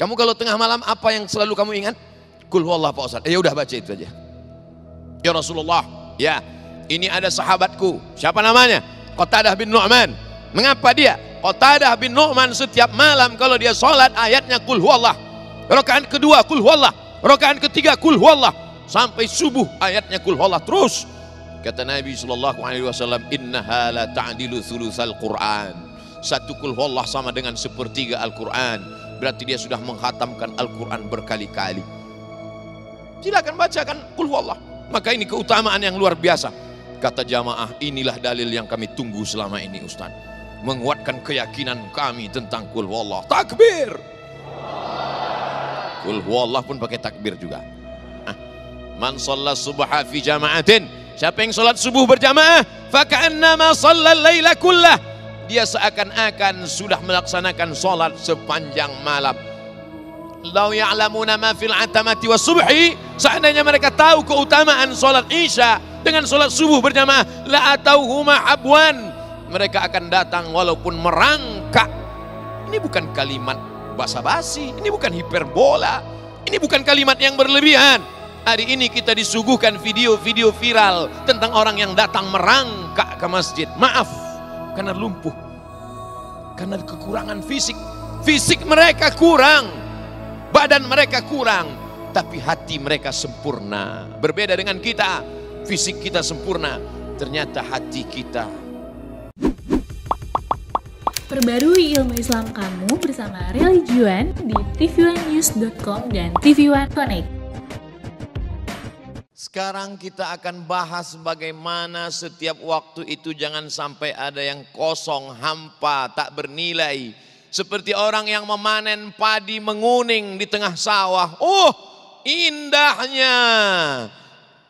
Kamu kalau tengah malam apa yang selalu kamu ingat? Qul huwallah Pak Ustaz. Ya udah baca itu aja. Ya Rasulullah, ya ini ada sahabatku. Siapa namanya? Qatadah bin Nu'man. Mengapa dia? Qatadah bin Nu'man setiap malam kalau dia sholat ayatnya Qul huwallah. Rakaat kedua Qul huwallah. Rakaat ketiga Qul huwallah. Sampai subuh ayatnya Qul huwallah terus. Kata Nabi SAW, innaha la ta'dilu thulutsal Qur'an. Satu Qul huwallah sama dengan sepertiga Al-Quran. Berarti dia sudah menghatamkan Al-Quran berkali-kali. Silakan bacakan Qul huwallah. Maka ini keutamaan yang luar biasa. Kata jamaah, inilah dalil yang kami tunggu selama ini Ustaz. Menguatkan keyakinan kami tentang Qul huwallah. Takbir. Qul huwallah pun pakai takbir juga. Man shalla subha fi jama'atin. Siapa yang sholat subuh berjamaah, faka'annama shallal laila kullah. Dia seakan-akan sudah melaksanakan sholat sepanjang malam. Lau ya'lamuna ma fil atamati was subhi, seandainya mereka tahu keutamaan sholat isya dengan sholat subuh berjamaah, la atauhuma habwan, mereka akan datang walaupun merangkak. Ini bukan kalimat basa-basi, ini bukan hiperbola, ini bukan kalimat yang berlebihan. Hari ini kita disuguhkan video-video viral tentang orang yang datang merangkak ke masjid. Maaf, karena lumpuh, karena kekurangan fisik. Fisik mereka kurang, badan mereka kurang, tapi hati mereka sempurna. Berbeda dengan kita, fisik kita sempurna, ternyata hati kita. Perbarui ilmu Islam kamu bersama Religion di tv1news.com dan TV1 Connect. Sekarang kita akan bahas bagaimana setiap waktu itu jangan sampai ada yang kosong, hampa, tak bernilai. Seperti orang yang memanen padi menguning di tengah sawah. Oh, indahnya.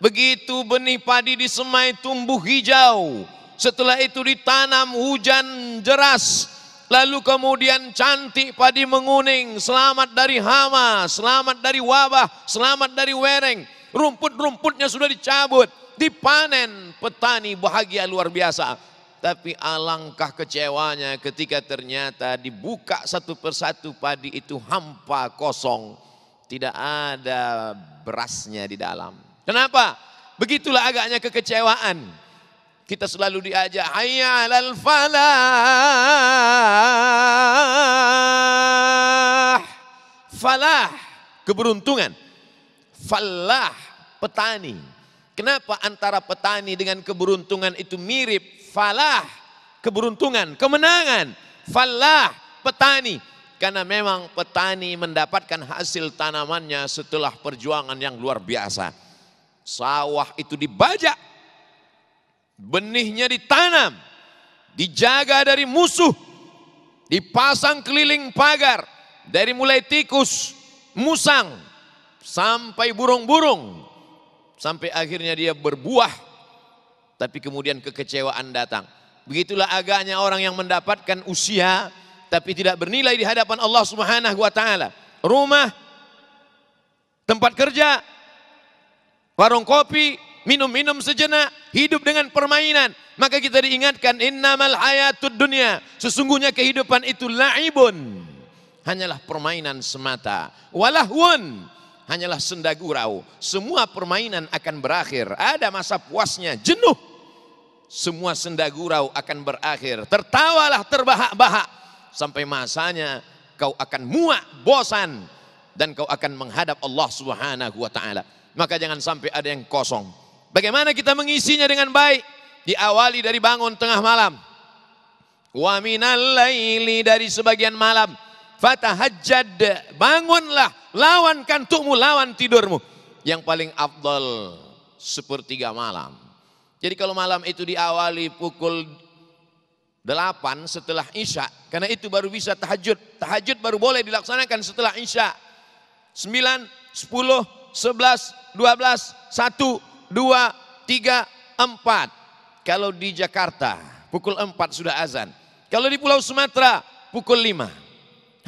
Begitu benih padi disemai tumbuh hijau. Setelah itu ditanam hujan deras. Lalu kemudian cantik padi menguning. Selamat dari hama, selamat dari wabah, selamat dari wereng. Rumput-rumputnya sudah dicabut, dipanen, petani bahagia luar biasa. Tapi alangkah kecewanya ketika ternyata dibuka satu persatu padi itu hampa kosong. Tidak ada berasnya di dalam. Kenapa? Begitulah agaknya kekecewaan. Kita selalu diajak, hayya 'alal falah. Falah, keberuntungan. Falah, petani. Kenapa antara petani dengan keberuntungan itu mirip? Falah, keberuntungan, kemenangan. Falah, petani. Karena memang petani mendapatkan hasil tanamannya setelah perjuangan yang luar biasa. Sawah itu dibajak, benihnya ditanam, dijaga dari musuh, dipasang keliling pagar, dari mulai tikus, musang, sampai burung-burung, sampai akhirnya dia berbuah. Tapi kemudian kekecewaan datang. Begitulah agaknya orang yang mendapatkan usia tapi tidak bernilai di hadapan Allah Subhanahu wa taala. Rumah, tempat kerja, warung kopi, minum-minum sejenak, hidup dengan permainan. Maka kita diingatkan, innamal hayatud dunya, sesungguhnya kehidupan itu la'ibun, hanyalah permainan semata. Walahwun, hanyalah senda gurau. Semua permainan akan berakhir. Ada masa puasnya, jenuh. Semua senda gurau akan berakhir. Tertawalah terbahak-bahak. Sampai masanya kau akan muak, bosan. Dan kau akan menghadap Allah Subhanahu wa ta'ala. Maka jangan sampai ada yang kosong. Bagaimana kita mengisinya dengan baik? Diawali dari bangun tengah malam. Wa minal laili, dari sebagian malam. Fatahajjad, bangunlah, lawan kantukmu, lawan tidurmu. Yang paling afdal sepertiga malam. Jadi kalau malam itu diawali pukul 8 setelah isya, karena itu baru bisa tahajud. Tahajud baru boleh dilaksanakan setelah isya. 9, 10, 11, 12, 1, 2, 3, 4. Kalau di Jakarta pukul 4 sudah azan. Kalau di Pulau Sumatera pukul 5.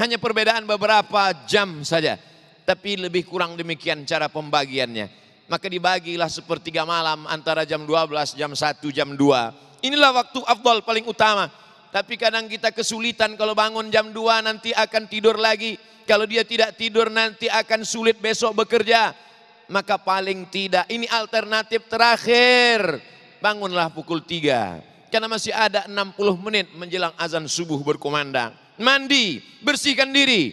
Hanya perbedaan beberapa jam saja. Tapi lebih kurang demikian cara pembagiannya. Maka dibagilah sepertiga malam antara jam 12, jam 1, jam 2. Inilah waktu afdal paling utama. Tapi kadang kita kesulitan kalau bangun jam 2 nanti akan tidur lagi. Kalau dia tidak tidur nanti akan sulit besok bekerja. Maka paling tidak ini alternatif terakhir. Bangunlah pukul 3. Karena masih ada 60 menit menjelang azan subuh berkumandang. Mandi, bersihkan diri.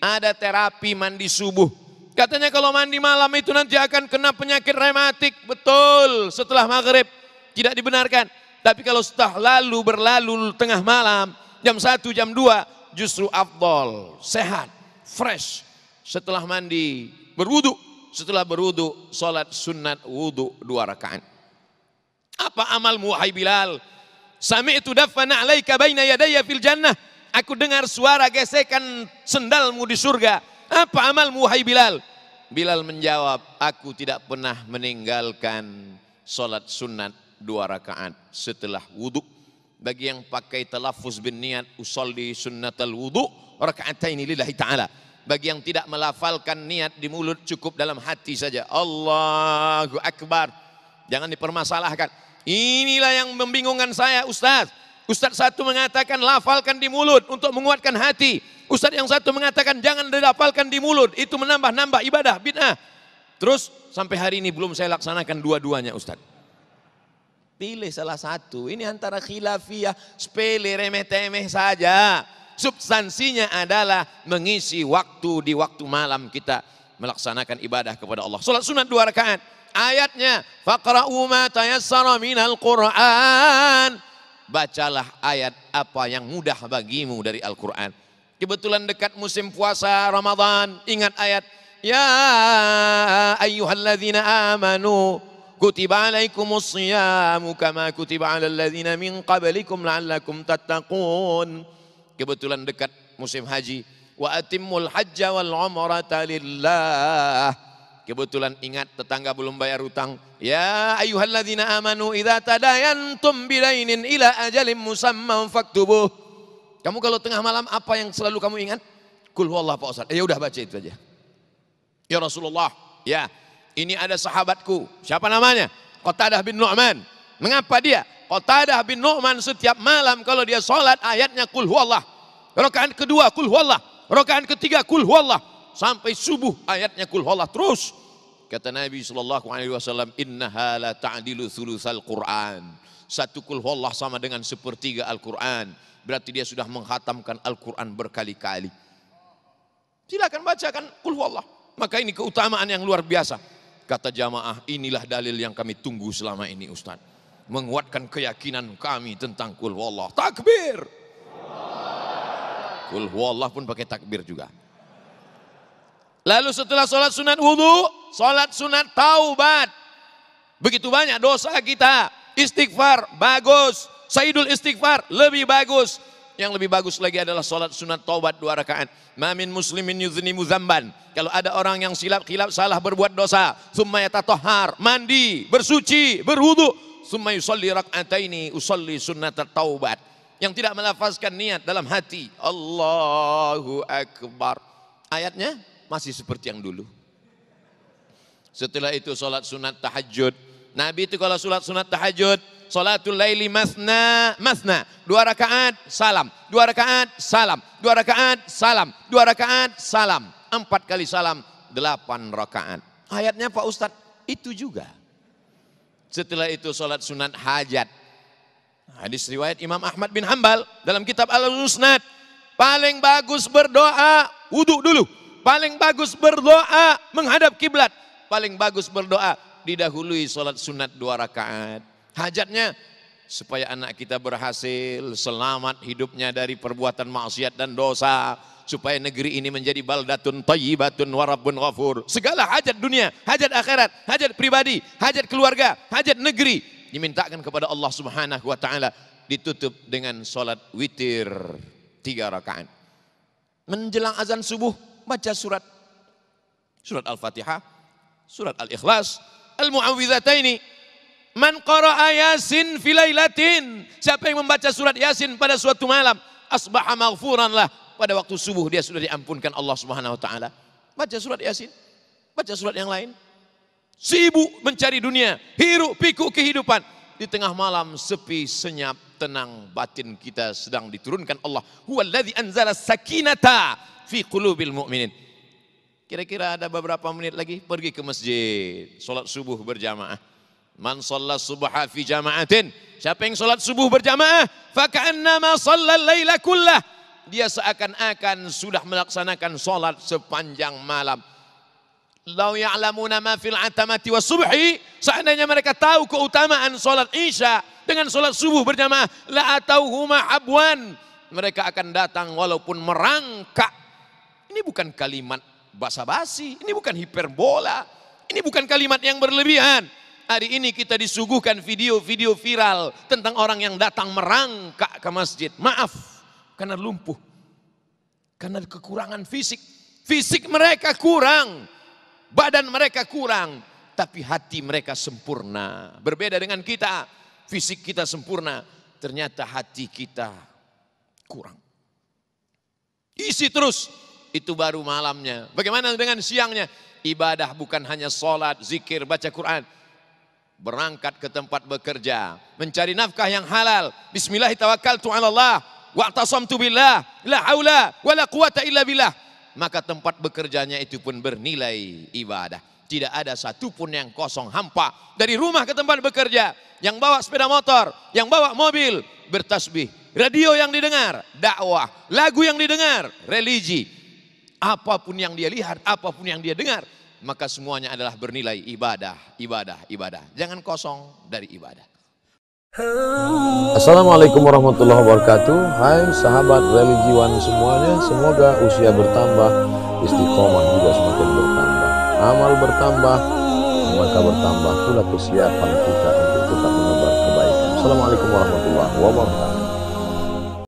Ada terapi mandi subuh. Katanya kalau mandi malam itu nanti akan kena penyakit rematik. Betul, setelah maghrib. Tidak dibenarkan. Tapi kalau setelah berlalu tengah malam, jam 1, jam 2, justru afdol, sehat, fresh. Setelah mandi, berwudu. Setelah berwudu, salat sunat wudu 2 rakaat. Apa amalmu wahai Bilal? Sami'tu dafana alaika baina yadayya fil jannah. Aku dengar suara gesekan sendalmu di surga. Apa amalmu wahai Bilal? Bilal menjawab, aku tidak pernah meninggalkan salat sunat 2 rakaat setelah wudu. Bagi yang pakai talaffuz bin niat usolli sunnatal wudu raka'ataini lillahi ta'ala. Bagi yang tidak melafalkan niat di mulut, cukup dalam hati saja. Allahu Akbar. Jangan dipermasalahkan. Inilah yang membingungkan saya, Ustaz. Ustaz satu mengatakan lafalkan di mulut untuk menguatkan hati. Ustaz yang satu mengatakan jangan dilafalkan di mulut, itu menambah-nambah ibadah, bid'ah. Terus sampai hari ini belum saya laksanakan dua-duanya, Ustaz. Pilih salah satu. Ini antara khilafiyah, sepele, remeh-temeh saja. Substansinya adalah mengisi waktu di waktu malam kita melaksanakan ibadah kepada Allah. Salat sunat 2 rakaat. Ayatnya, faqra'u ma tayassara minal Qur'an. Bacalah ayat apa yang mudah bagimu dari Al-Quran. Kebetulan dekat musim puasa Ramadan, ingat ayat, ya ayyuhalladzina amanu kutiba alaikumus siyamu kama kutiba alal ladzina min qablikum la'allakum tattaqun. Kebetulan dekat musim haji. Wa atimmul hajja wal umrata lillah. Kebetulan ingat tetangga belum bayar hutang. Ya ayyuhalladzina amanu idza tadayantum bidainin ila ajalin musamman faktubuh. Kamu kalau tengah malam apa yang selalu kamu ingat? Qul huwallahu Pak Ustaz. Ya udah baca itu aja. Ya Rasulullah, ya. Ini ada sahabatku, siapa namanya? Qatadah bin Nu'man. Mengapa dia? Qatadah bin Nu'man setiap malam kalau dia sholat ayatnya Qul huwallah. Rakaat kedua Qul huwallah. Rakaat ketiga Qul huwallah. Sampai subuh ayatnya Qul huwallah terus. Kata Nabi SAW, innaha la ta'dilu thulutsal Qur'an. Satu Qul huwallah sama dengan 1/3 Al-Quran. Berarti dia sudah menghatamkan Al-Quran berkali-kali. Silakan bacakan Qul huwallah. Maka ini keutamaan yang luar biasa. Kata jamaah, inilah dalil yang kami tunggu selama ini, Ustaz. Menguatkan keyakinan kami tentang Qul huwallah. Takbir. Qul huwallah pun pakai takbir juga. Lalu setelah sholat sunat wudu, sholat sunat taubat. Begitu banyak dosa kita. Istighfar, bagus. Sayyidul istighfar, lebih bagus. Yang lebih bagus lagi adalah sholat sunat taubat 2 rakaat. Ma min muslimin yuznimu dzamban. Kalau ada orang yang silap salah berbuat dosa, summa yatatahhar, mandi, bersuci, berwudu, summa yusalli rak'ataini, usalli sunnat taubat. Yang tidak melafazkan niat dalam hati, Allahu Akbar. Ayatnya masih seperti yang dulu. Setelah itu sholat sunat tahajud. Nabi itu kalau sholat sunat tahajud, sholatul laili masna, 2 rakaat salam, 2 rakaat salam, 2 rakaat salam, 2 rakaat salam, 4 kali salam, 8 rakaat. Ayatnya Pak Ustadz itu juga. Setelah itu sholat sunat hajat. Hadis riwayat Imam Ahmad bin Hanbal dalam kitab Al-Musnad. Paling bagus berdoa, wudu dulu. Paling bagus berdoa menghadap kiblat. Paling bagus berdoa didahului sholat sunat 2 rakaat. Hajatnya supaya anak kita berhasil, selamat hidupnya dari perbuatan maksiat dan dosa, supaya negeri ini menjadi baldatun thayyibatun wa rabbun ghafur. Segala hajat dunia, hajat akhirat, hajat pribadi, hajat keluarga, hajat negeri dimintakan kepada Allah Subhanahu wa taala, ditutup dengan salat witir 3 rakaat. Menjelang azan subuh baca surat Al-Fatihah, surat Al-Ikhlas, Al-Mu'awwidhataini. Man qara'a Yasin fi lailatin, siapa yang membaca surat Yasin pada suatu malam, asbaha maghfuran lah, pada waktu subuh dia sudah diampunkan Allah Subhanahu wa taala. Baca surat Yasin, baca surat yang lain. Sibuk mencari dunia, hiruk pikuk kehidupan. di tengah malam sepi, senyap, tenang, batin kita sedang diturunkan Allah. Huwallazi anzala sakinata fi qulubil mu'minin. Kira-kira ada beberapa menit lagi pergi ke masjid, sholat subuh berjamaah. Man shalla subha fi jama'atin, siapa yang sholat subuh berjamaah, faka'annama shallal laila kullah, dia seakan-akan sudah melaksanakan sholat sepanjang malam. Lau ya'lamuna ma fil atamati was subhi, seandainya mereka tahu keutamaan sholat isya dengan sholat subuh berjamaah, la atauhuma abwan, mereka akan datang walaupun merangkak. Ini bukan kalimat basa-basi, ini bukan hiperbola, ini bukan kalimat yang berlebihan. Hari ini kita disuguhkan video-video viral tentang orang yang datang merangkak ke masjid. Maaf, karena lumpuh, karena kekurangan fisik. Fisik mereka kurang, badan mereka kurang, tapi hati mereka sempurna. Berbeda dengan kita, fisik kita sempurna, ternyata hati kita kurang. Isi terus, itu baru malamnya. Bagaimana dengan siangnya? Ibadah bukan hanya sholat, zikir, baca Quran. Berangkat ke tempat bekerja, mencari nafkah yang halal. Bismillahirrahmanirrahim. Wa'tasamtu billah, la haula wala quwata illa billah. Maka tempat bekerjanya itu pun bernilai ibadah. Tidak ada satupun yang kosong, hampa. Dari rumah ke tempat bekerja, yang bawa sepeda motor, yang bawa mobil, bertasbih. Radio yang didengar, dakwah. Lagu yang didengar, religi. Apapun yang dia lihat, apapun yang dia dengar, maka semuanya adalah bernilai ibadah, ibadah, ibadah. Jangan kosong dari ibadah. Assalamualaikum warahmatullahi wabarakatuh. Hai sahabat religiwan semuanya, semoga usia bertambah, istiqomah juga semakin bertambah, amal bertambah, maka bertambah pula kesiapan kita untuk tetap menebar kebaikan. Assalamualaikum warahmatullahi wabarakatuh.